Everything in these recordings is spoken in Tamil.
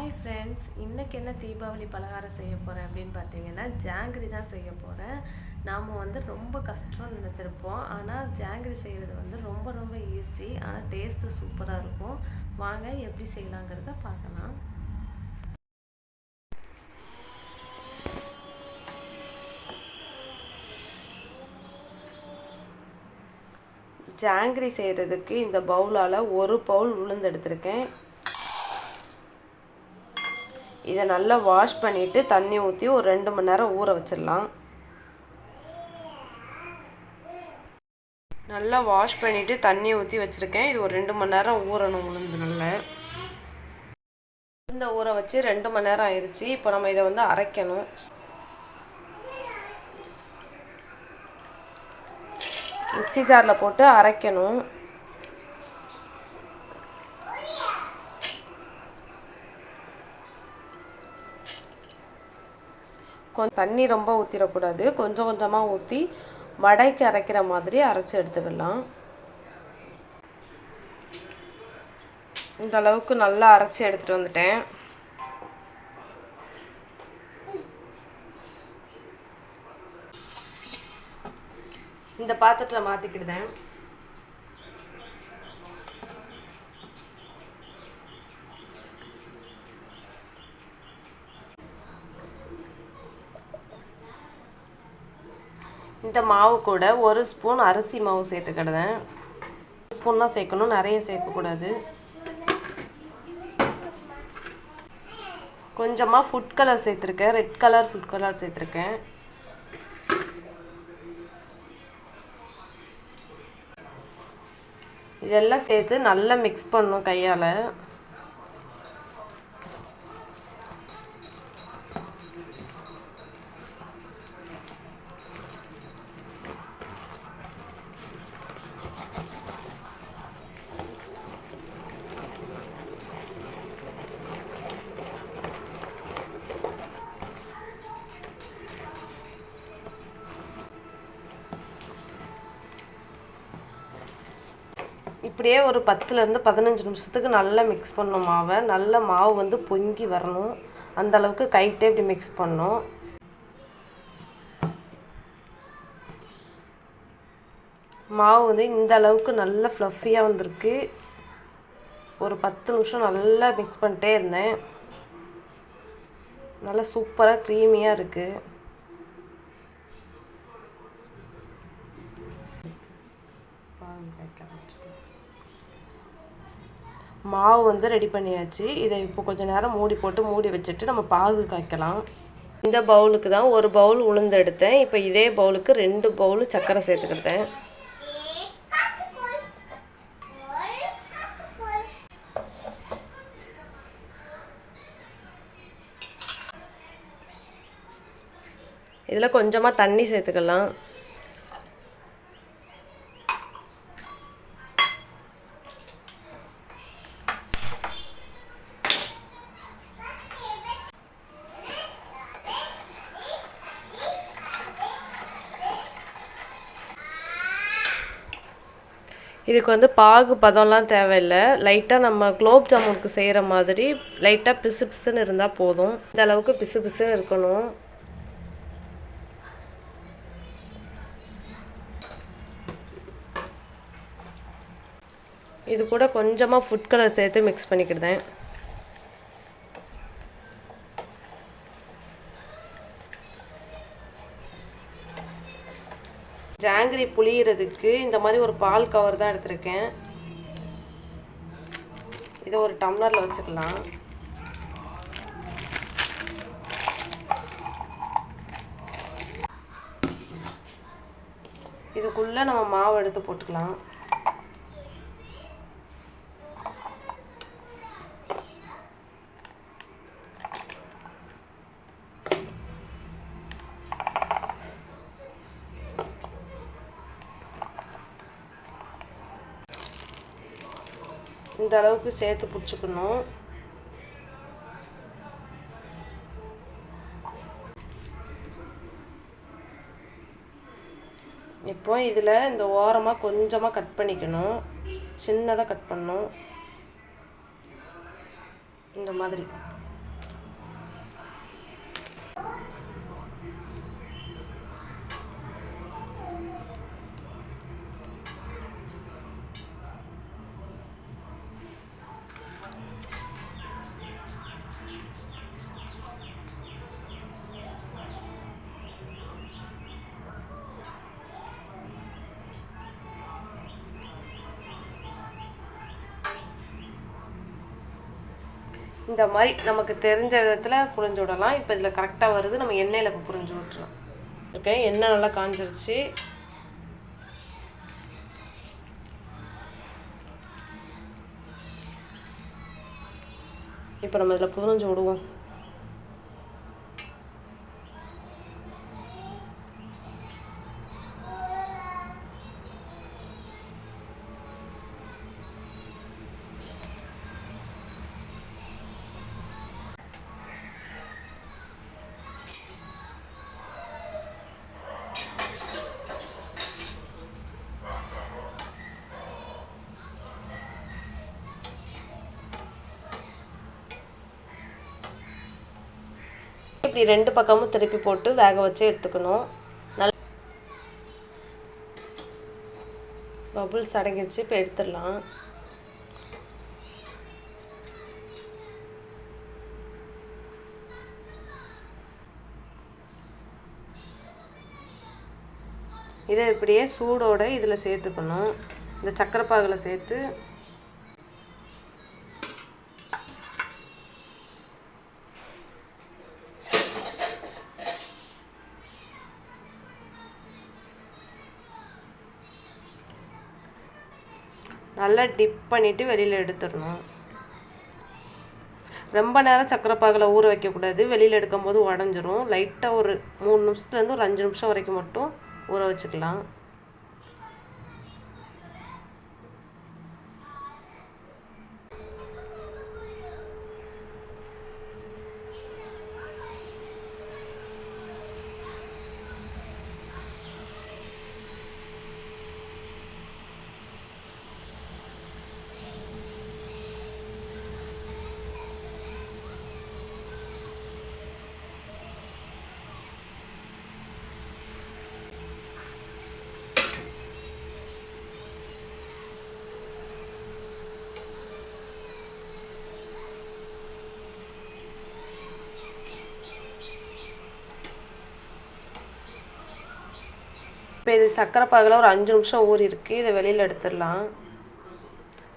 ஹாய் ஃப்ரெண்ட்ஸ், இன்றைக்கி என்ன தீபாவளி பலகாரம் செய்ய போகிறேன் அப்படின்னு பார்த்தீங்கன்னா ஜாங்கிரி தான் செய்ய போகிறேன். நாம் ரொம்ப கஷ்டம்னு நினச்சிருப்போம், ஆனால் ஜாங்கிரி செய்கிறது ரொம்ப ரொம்ப ஈஸி. ஆனால் டேஸ்ட்டு சூப்பராக இருக்கும். வாங்க எப்படி செய்யலாங்கிறத பார்க்கலாம். ஜாங்கிரி செய்கிறதுக்கு இந்த பவுலால் ஒரு பவுல் உளுந்து எடுத்திருக்கேன். இதை நல்லா வாஷ் பண்ணிவிட்டு தண்ணி ஊற்றி ஒரு 2 மணி நேரம் ஊற வச்சிடலாம். நல்லா வாஷ் பண்ணிவிட்டு தண்ணி ஊற்றி வச்சுருக்கேன். இது ஒரு 2 மணி நேரம் ஊறணும். உளுந்து நல்லா இந்த ஊற வச்சு 2 மணி நேரம் ஆயிடுச்சு. இப்போ நம்ம இதை அரைக்கணும். மிக்ஸி ஜாரில் போட்டு அரைக்கணும். தண்ணி ரொம்ப ஊற்றிடக்கூடாது, கொஞ்சம் கொஞ்சமாக ஊற்றி வடைக்கு அரைக்கிற மாதிரி அரைச்சி எடுத்துக்கலாம். இந்த அளவுக்கு நல்லா அரைச்சி எடுத்துகிட்டு வந்துட்டேன். இந்த பாத்திரத்தில் மாற்றிக்கிடுதேன். இந்த மாவு கூட 1 ஸ்பூன் அரிசி மாவு சேர்த்துக்கிடுதேன். 1 ஸ்பூன் தான் சேர்க்கணும், நிறைய சேர்க்கக்கூடாது. கொஞ்சமாக ஃபுட் கலர் சேர்த்துருக்கேன், ரெட் கலர் ஃபுட் கலர் சேர்த்துருக்கேன். இதெல்லாம் சேர்த்து நல்லா மிக்ஸ் பண்ணணும் கையால். இப்படியே ஒரு 10லேருந்து 15 நிமிஷத்துக்கு நல்லா மிக்ஸ் பண்ணணும் மாவை. நல்ல மாவு பொங்கி வரணும். அந்த அளவுக்கு கைட்டே இப்படி மிக்ஸ் பண்ணணும். மாவு இந்த அளவுக்கு நல்ல ஃப்ளஃபியாக வந்திருக்கு. ஒரு 10 நிமிஷம் நல்லா மிக்ஸ் பண்ணிட்டே இருந்தேன். நல்லா சூப்பராக க்ரீமியாக இருக்குது. மாவு ரெடி பண்ணியாச்சு. இதை இப்போ கொஞ்சம் நேரம் மூடி வச்சுட்டு நம்ம பாகு காய்க்கலாம். இந்த பவுலுக்கு தான் 1 பவுல் உளுந்து எடுத்தேன். இப்போ இதே பவுலுக்கு 2 பவுல் சர்க்கரை சேர்த்துக்கிட்டேன். இதில் கொஞ்சமாக தண்ணி சேர்த்துக்கலாம். இதுக்கு பாகு பதம்லாம் தேவையில்லை. லைட்டாக நம்ம குலோப் ஜாமுனுக்கு செய்கிற மாதிரி லைட்டாக பிசு பிசுன்னு இருந்தால் போதும். இந்த அளவுக்கு பிசு பிசுன்னு இருக்கணும். இது கூட கொஞ்சமாக ஃபுட் கலர் சேர்த்து மிக்ஸ் பண்ணிக்கிடுதேன். ஜாங்கிரி புளியறதுக்கு இந்த மாதிரி ஒரு பால் கவர் தான் எடுத்திருக்கேன். இதை ஒரு டம்ளரில் வச்சுக்கலாம். இதுக்குள்ளே நம்ம மாவு எடுத்து போட்டுக்கலாம். இந்த அளவுக்கு சேர்த்து பிடிச்சிக்கணும். இப்போ இதில் இந்த ஓரமாக கொஞ்சமாக கட் பண்ணிக்கணும். சின்னதாக கட் பண்ணணும். இந்த மாதிரி இந்த மாதிரி நமக்கு தெரிஞ்ச விதத்தில் புரிஞ்சு விடலாம். இப்போ இதில் கரெக்டாக வருது, நம்ம எண்ணெயில் இப்போ புரிஞ்சு விட்டுறலாம். ஓகே, எண்ணெய் நல்லா காஞ்சிருச்சு. இப்போ நம்ம இதில் புரிஞ்சு விடுவோம். இப்படி 2 பக்கமும் திருப்பி போட்டு வேக வச்சு எடுத்துக்கணும். பபுள்ஸ் அடங்கிடுச்சு, இப்போ எடுத்துடலாம். இதை இப்படியே சூடோடு இதில் சேர்த்துக்கணும். இந்த சக்கரை பாகில் சேர்த்து நல்லா டிப் பண்ணிவிட்டு வெளியில் எடுத்துடணும். ரொம்ப நேரம் சக்கரை பாகில் ஊற வைக்கக்கூடாது, வெளியில் எடுக்கும்போது உடஞ்சிரும். லைட்டாக ஒரு 3 நிமிஷத்துலேருந்து ஒரு 5 நிமிஷம் வரைக்கும் மட்டும் ஊற வச்சுக்கலாம். இப்போ இது சக்கரை பாகில் ஒரு 5 நிமிஷம் ஊறி இருக்குது. இதை வெளியில் எடுத்துடலாம்.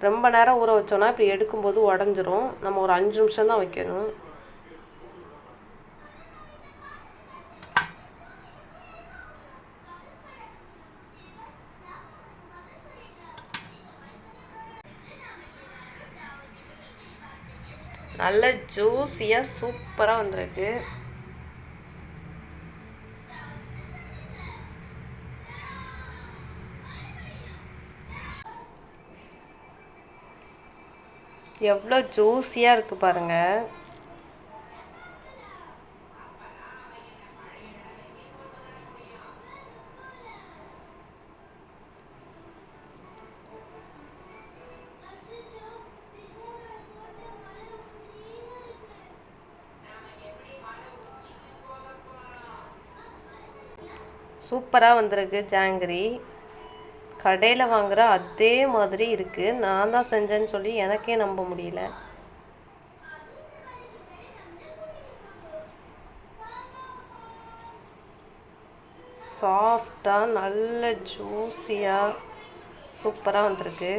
ரொம்ப நேரம் ஊற வச்சோன்னா இப்படி எடுக்கும்போது உடஞ்சிரும். நம்ம ஒரு 5 நிமிஷம் தான் வைக்கணும். நல்ல ஜூஸியாக சூப்பராக வந்திருக்கு. எவ்வளோ ஜூஸியாக இருக்குது பாருங்கள். சூப்பராக வந்திருக்கு ஜாங்கிரி. கடையில் வாங்குகிற அதே மாதிரி இருக்குது. நான் தான் செஞ்சேன்னு சொல்லி எனக்கே நம்ப முடியல. சாஃப்டாக நல்ல ஜூஸியாக சூப்பராக வந்திருக்கு.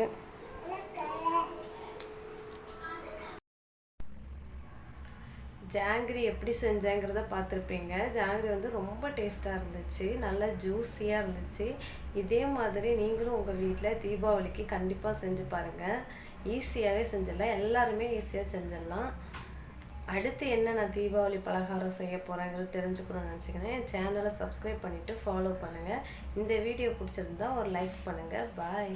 ஜாங்கிரி எப்படி செஞ்சேங்கிறத பார்த்துருப்பீங்க. ஜாங்கிரி வந்து ரொம்ப டேஸ்ட்டாக இருந்துச்சு, நல்லா ஜூஸியாக இருந்துச்சு. இதே மாதிரி நீங்களும் உங்கள் வீட்டில் தீபாவளிக்கு கண்டிப்பாக செஞ்சு பாருங்கள். ஈஸியாகவே செஞ்சிடலாம், எல்லாருமே ஈஸியாக செஞ்சிடலாம். அடுத்து என்ன நான் தீபாவளி பலகாரம் செய்ய போகிறேங்கிறது தெரிஞ்சுக்கணும்னு நினச்சிங்கன்னா என் சேனலை சப்ஸ்கிரைப் பண்ணிவிட்டு ஃபாலோ பண்ணுங்கள். இந்த வீடியோ பிடிச்சிருந்தா ஒரு லைக் பண்ணுங்கள். பாய்.